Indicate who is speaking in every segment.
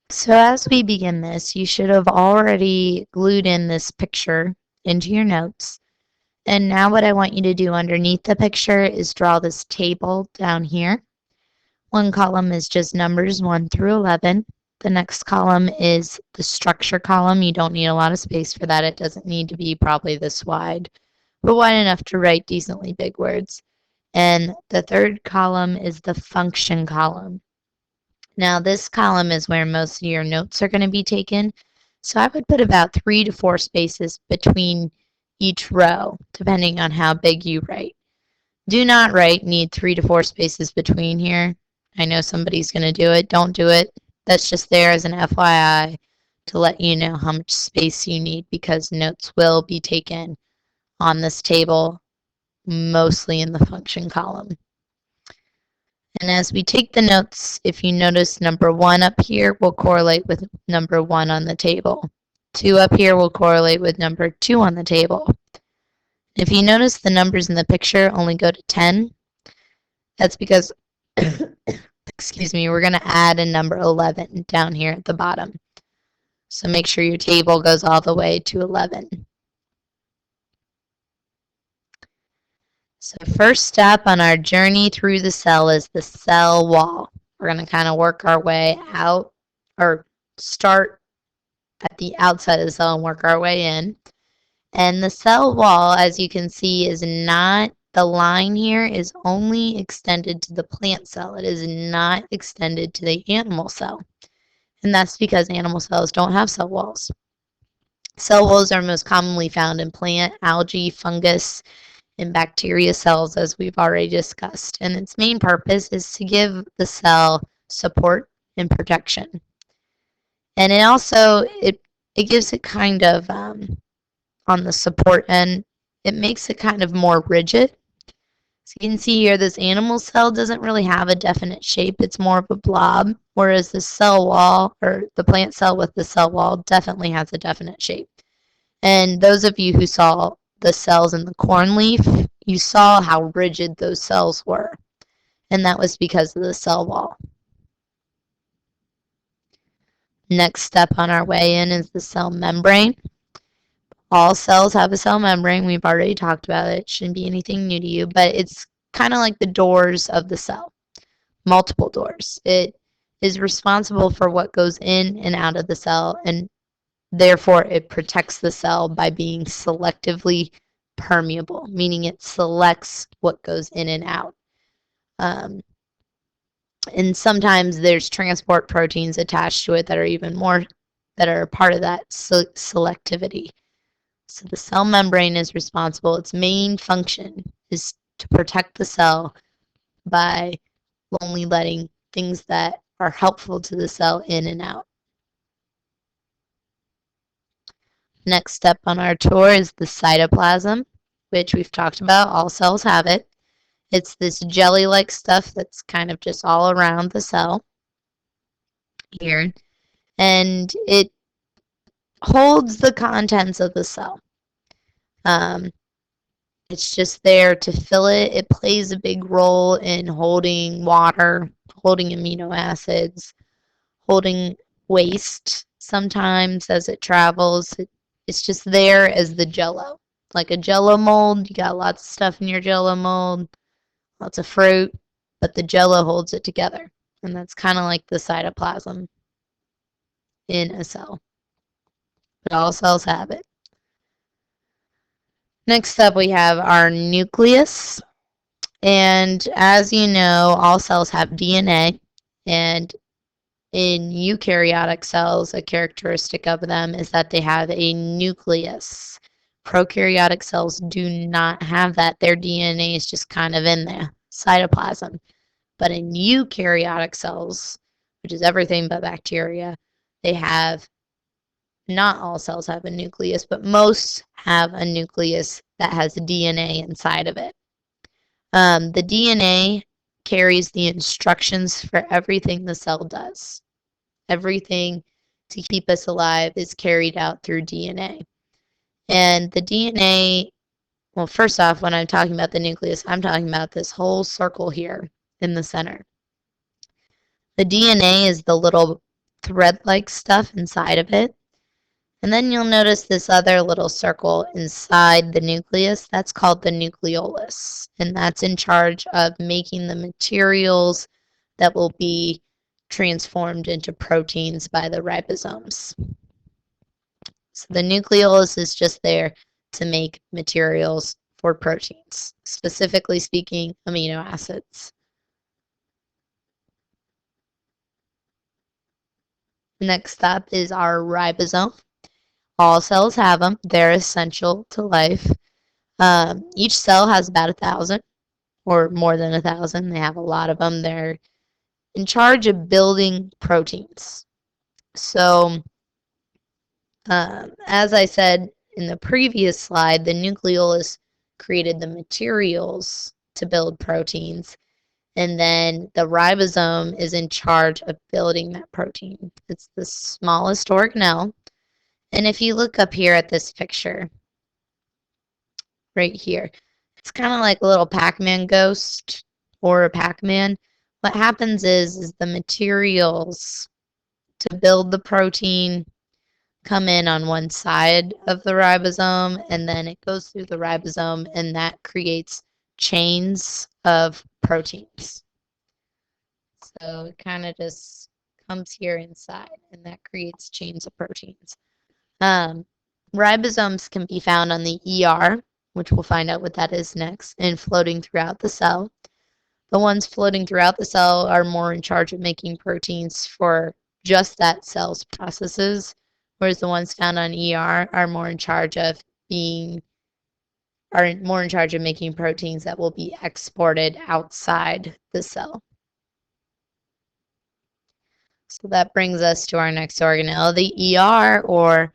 Speaker 1: So as we begin this, you should have already glued in this picture into your notes. And now what I want you to do underneath the picture is draw this table down here. One column is just numbers 1 through 11. The next column is the structure column. You don't need a lot of space for that. It doesn't need to be probably this wide, but wide enough to write decently big words. And the third column is the function column. Now this column is where most of your notes are going to be taken. So I would put about 3 to 4 spaces between each row, depending on how big you write. Do not need 3 to 4 spaces between here. I know somebody's going to do it. Don't do it. That's just there as an FYI to let you know how much space you need because notes will be taken on this table, mostly in the function column. And as we take the notes, if you notice number 1 up here will correlate with number 1 on the table. 2 up here will correlate with number 2 on the table. If you notice the numbers in the picture only go to 10, that's because, excuse me, we're going to add a number 11 down here at the bottom. So make sure your table goes all the way to 11. So first step on our journey through the cell is the cell wall. We're going to kind of work our way out or start at the outside of the cell and work our way in. And the cell wall, as you can see, is not, the line here is only extended to the plant cell. It is not extended to the animal cell. And that's because animal cells don't have cell walls. Cell walls are most commonly found in plant, algae, fungus, and bacteria cells, as we've already discussed. And its main purpose is to give the cell support and protection. And it also, it gives it kind of, on the support end, it makes it kind of more rigid. So you can see here, this animal cell doesn't really have a definite shape. It's more of a blob, whereas the cell wall, or the plant cell with the cell wall, definitely has a definite shape. And those of you who saw the cells in the corn leaf, you saw how rigid those cells were. And that was because of the cell wall. Next step on our way in is the cell membrane. All cells have a cell membrane. We've already talked about it. It shouldn't be anything new to you, but it's kind of like the doors of the cell, multiple doors. It is responsible for what goes in and out of the cell, and therefore it protects the cell by being selectively permeable, meaning it selects what goes in and out. And sometimes there's transport proteins attached to it that are even more, that are part of that selectivity. So the cell membrane is responsible. Its main function is to protect the cell by only letting things that are helpful to the cell in and out. Next step on our tour is the cytoplasm, which we've talked about. All cells have it. It's this jelly-like stuff that's kind of just all around the cell here. And it holds the contents of the cell. It's just there to fill it. It plays a big role in holding water, holding amino acids, holding waste sometimes as it travels. It's just there as the jello. Like a jello mold, you got lots of stuff in your jello mold, lots of fruit, but the jello holds it together. And that's kind of like the cytoplasm in a cell. But all cells have it. Next up, we have our nucleus. And as you know, all cells have DNA. And in eukaryotic cells, a characteristic of them is that they have a nucleus. Prokaryotic cells do not have that. Their DNA is just kind of in there, cytoplasm. But in eukaryotic cells, which is everything but bacteria, they have, not all cells have a nucleus, but most have a nucleus that has DNA inside of it. The DNA carries the instructions for everything the cell does. Everything to keep us alive is carried out through DNA. And the DNA, well, first off, when I'm talking about the nucleus, I'm talking about this whole circle here in the center. The DNA is the little thread-like stuff inside of it. And then you'll notice this other little circle inside the nucleus. That's called the nucleolus. And that's in charge of making the materials that will be transformed into proteins by the ribosomes. So the nucleolus is just there to make materials for proteins, specifically speaking, amino acids. Next up is our ribosome. All cells have them. They're essential to life. Each cell has about 1,000 or more than 1,000. They have a lot of them. They're in charge of building proteins. So, as I said in the previous slide, the nucleolus created the materials to build proteins. And then the ribosome is in charge of building that protein. It's the smallest organelle. And if you look up here at this picture, right here, it's kind of like a little Pac-Man ghost or a Pac-Man. What happens is the materials to build the protein come in on one side of the ribosome, and then it goes through the ribosome, and that creates chains of proteins. So it kind of just comes here inside, and that creates chains of proteins. Ribosomes can be found on the ER, which we'll find out what that is next, and floating throughout the cell. The ones floating throughout the cell are more in charge of making proteins for just that cell's processes, whereas the ones found on ER are more in charge of making proteins that will be exported outside the cell. So that brings us to our next organelle, the ER, or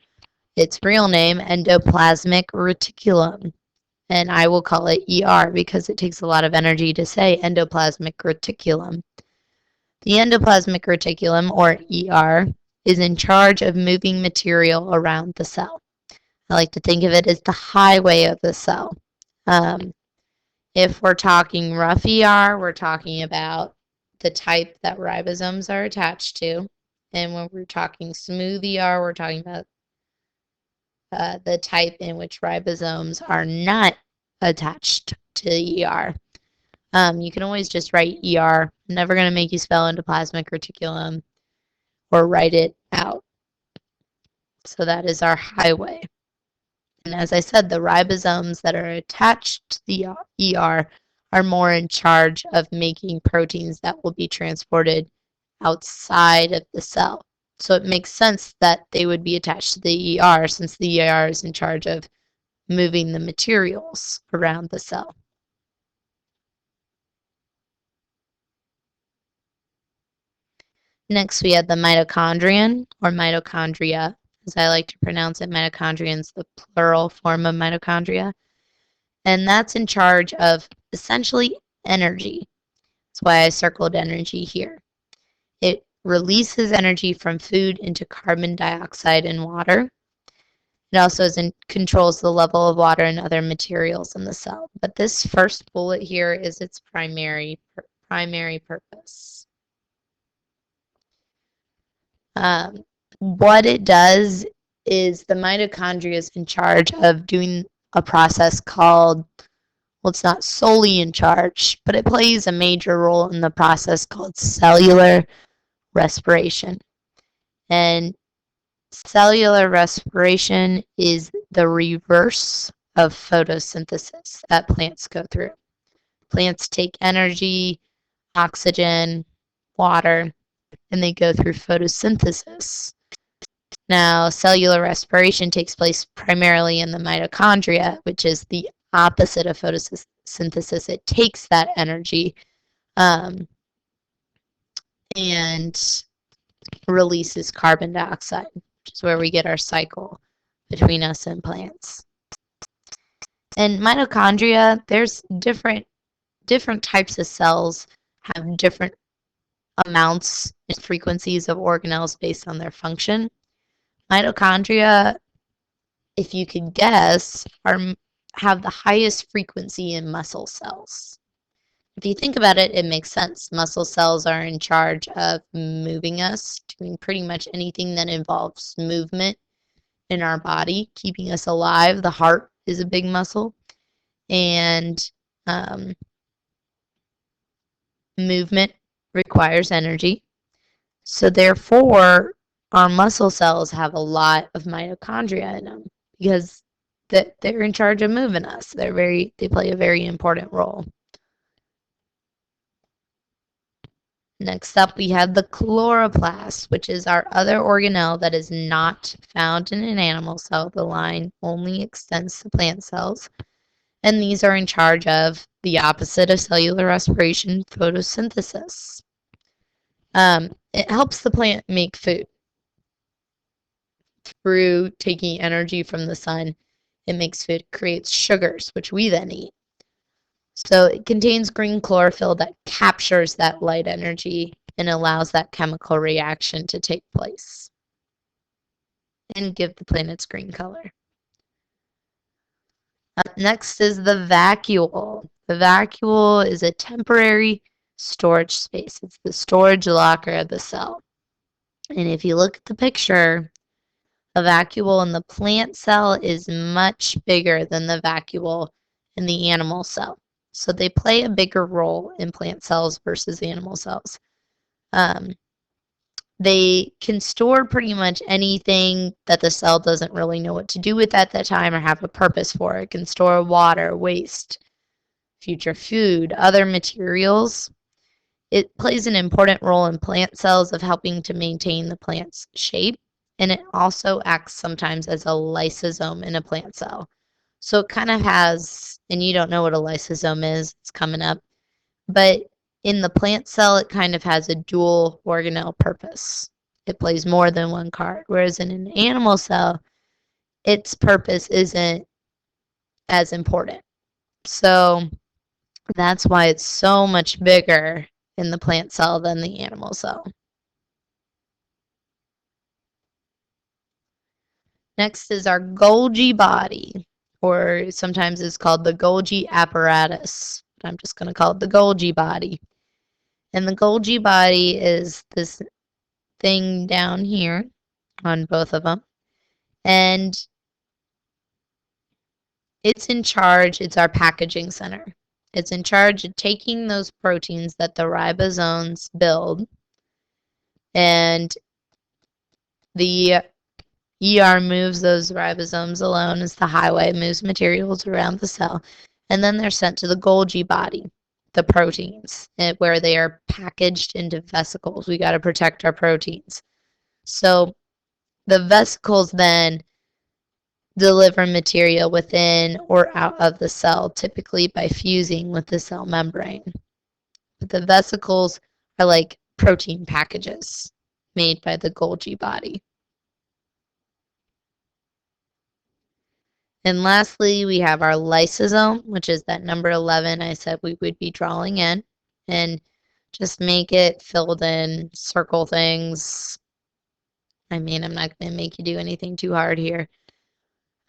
Speaker 1: its real name, endoplasmic reticulum. And I will call it ER because it takes a lot of energy to say endoplasmic reticulum. The endoplasmic reticulum, or ER, is in charge of moving material around the cell. I like to think of it as the highway of the cell. If we're talking rough ER, we're talking about the type that ribosomes are attached to. And when we're talking smooth ER, we're talking about the type in which ribosomes are not attached to the ER. You can always just write ER. I'm never going to make you spell endoplasmic reticulum or write it out. So that is our highway. And as I said, the ribosomes that are attached to the ER are more in charge of making proteins that will be transported outside of the cell. So it makes sense that they would be attached to the ER since the ER is in charge of moving the materials around the cell. Next, we have the mitochondrion, or mitochondria, as I like to pronounce it. Mitochondrion is the plural form of mitochondria. And that's in charge of essentially energy. That's why I circled energy here. It releases energy from food into carbon dioxide and water. It also controls the level of water and other materials in the cell. But this first bullet here is its primary purpose. What it does is the mitochondria is in charge of doing a process called, well, it's not solely in charge, but it plays a major role in the process called cellular respiration. And cellular respiration is the reverse of photosynthesis that plants go through. Plants take energy, oxygen, water, and they go through photosynthesis. Now, cellular respiration takes place primarily in the mitochondria, which is the opposite of photosynthesis. It takes that energy and releases carbon dioxide, which is where we get our cycle between us and plants. And mitochondria, there's different types of cells have different amounts and frequencies of organelles based on their function. Mitochondria, if you could guess, have the highest frequency in muscle cells. If you think about it, it makes sense. Muscle cells are in charge of moving us, doing pretty much anything that involves movement in our body, keeping us alive. The heart is a big muscle, and um, movement requires energy. So therefore, our muscle cells have a lot of mitochondria in them because they're in charge of moving us. They play a very important role. Next up, we have the chloroplast, which is our other organelle that is not found in an animal cell. The line only extends to plant cells. And these are in charge of the opposite of cellular respiration, photosynthesis. It helps the plant make food through taking energy from the sun. It makes food, creates sugars, which we then eat. So it contains green chlorophyll that captures that light energy and allows that chemical reaction to take place and give the plant its green color. Up next is the vacuole. The vacuole is a temporary storage space. It's the storage locker of the cell. And if you look at the picture, the vacuole in the plant cell is much bigger than the vacuole in the animal cell. So they play a bigger role in plant cells versus animal cells. They can store pretty much anything that the cell doesn't really know what to do with at that time or have a purpose for. It can store water, waste, future food, other materials. It plays an important role in plant cells of helping to maintain the plant's shape, and it also acts sometimes as a lysosome in a plant cell. So it kind of has, and you don't know what a lysosome is, it's coming up, but in the plant cell, it kind of has a dual organelle purpose. It plays more than one part, whereas in an animal cell, its purpose isn't as important. So that's why it's so much bigger in the plant cell than the animal cell. Next is our Golgi body, or sometimes it's called the Golgi apparatus. I'm just going to call it the Golgi body. And the Golgi body is this thing down here on both of them. And it's in charge, it's our packaging center. It's in charge of taking those proteins that the ribosomes build, and the ER moves those ribosomes alone as the highway moves materials around the cell, and then they're sent to the Golgi body, the proteins, where they are packaged into vesicles. We got to protect our proteins. So the vesicles then deliver material within or out of the cell, typically by fusing with the cell membrane. But the vesicles are like protein packages made by the Golgi body. And lastly, we have our lysosome, which is that number 11 I said we would be drawing in. And just make it filled in, circle things. I mean, I'm not going to make you do anything too hard here.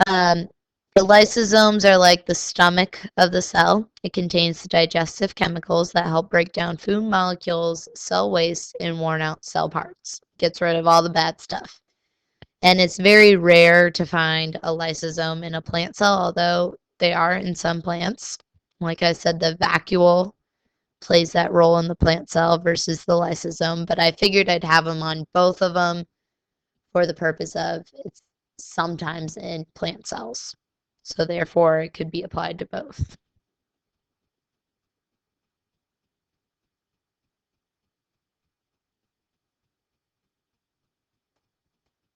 Speaker 1: The lysosomes are like the stomach of the cell. It contains the digestive chemicals that help break down food molecules, cell waste, and worn out cell parts. Gets rid of all the bad stuff. And it's very rare to find a lysosome in a plant cell, although they are in some plants. Like I said, the vacuole plays that role in the plant cell versus the lysosome, but I figured I'd have them on both of them for the purpose of it's sometimes in plant cells. So therefore, it could be applied to both.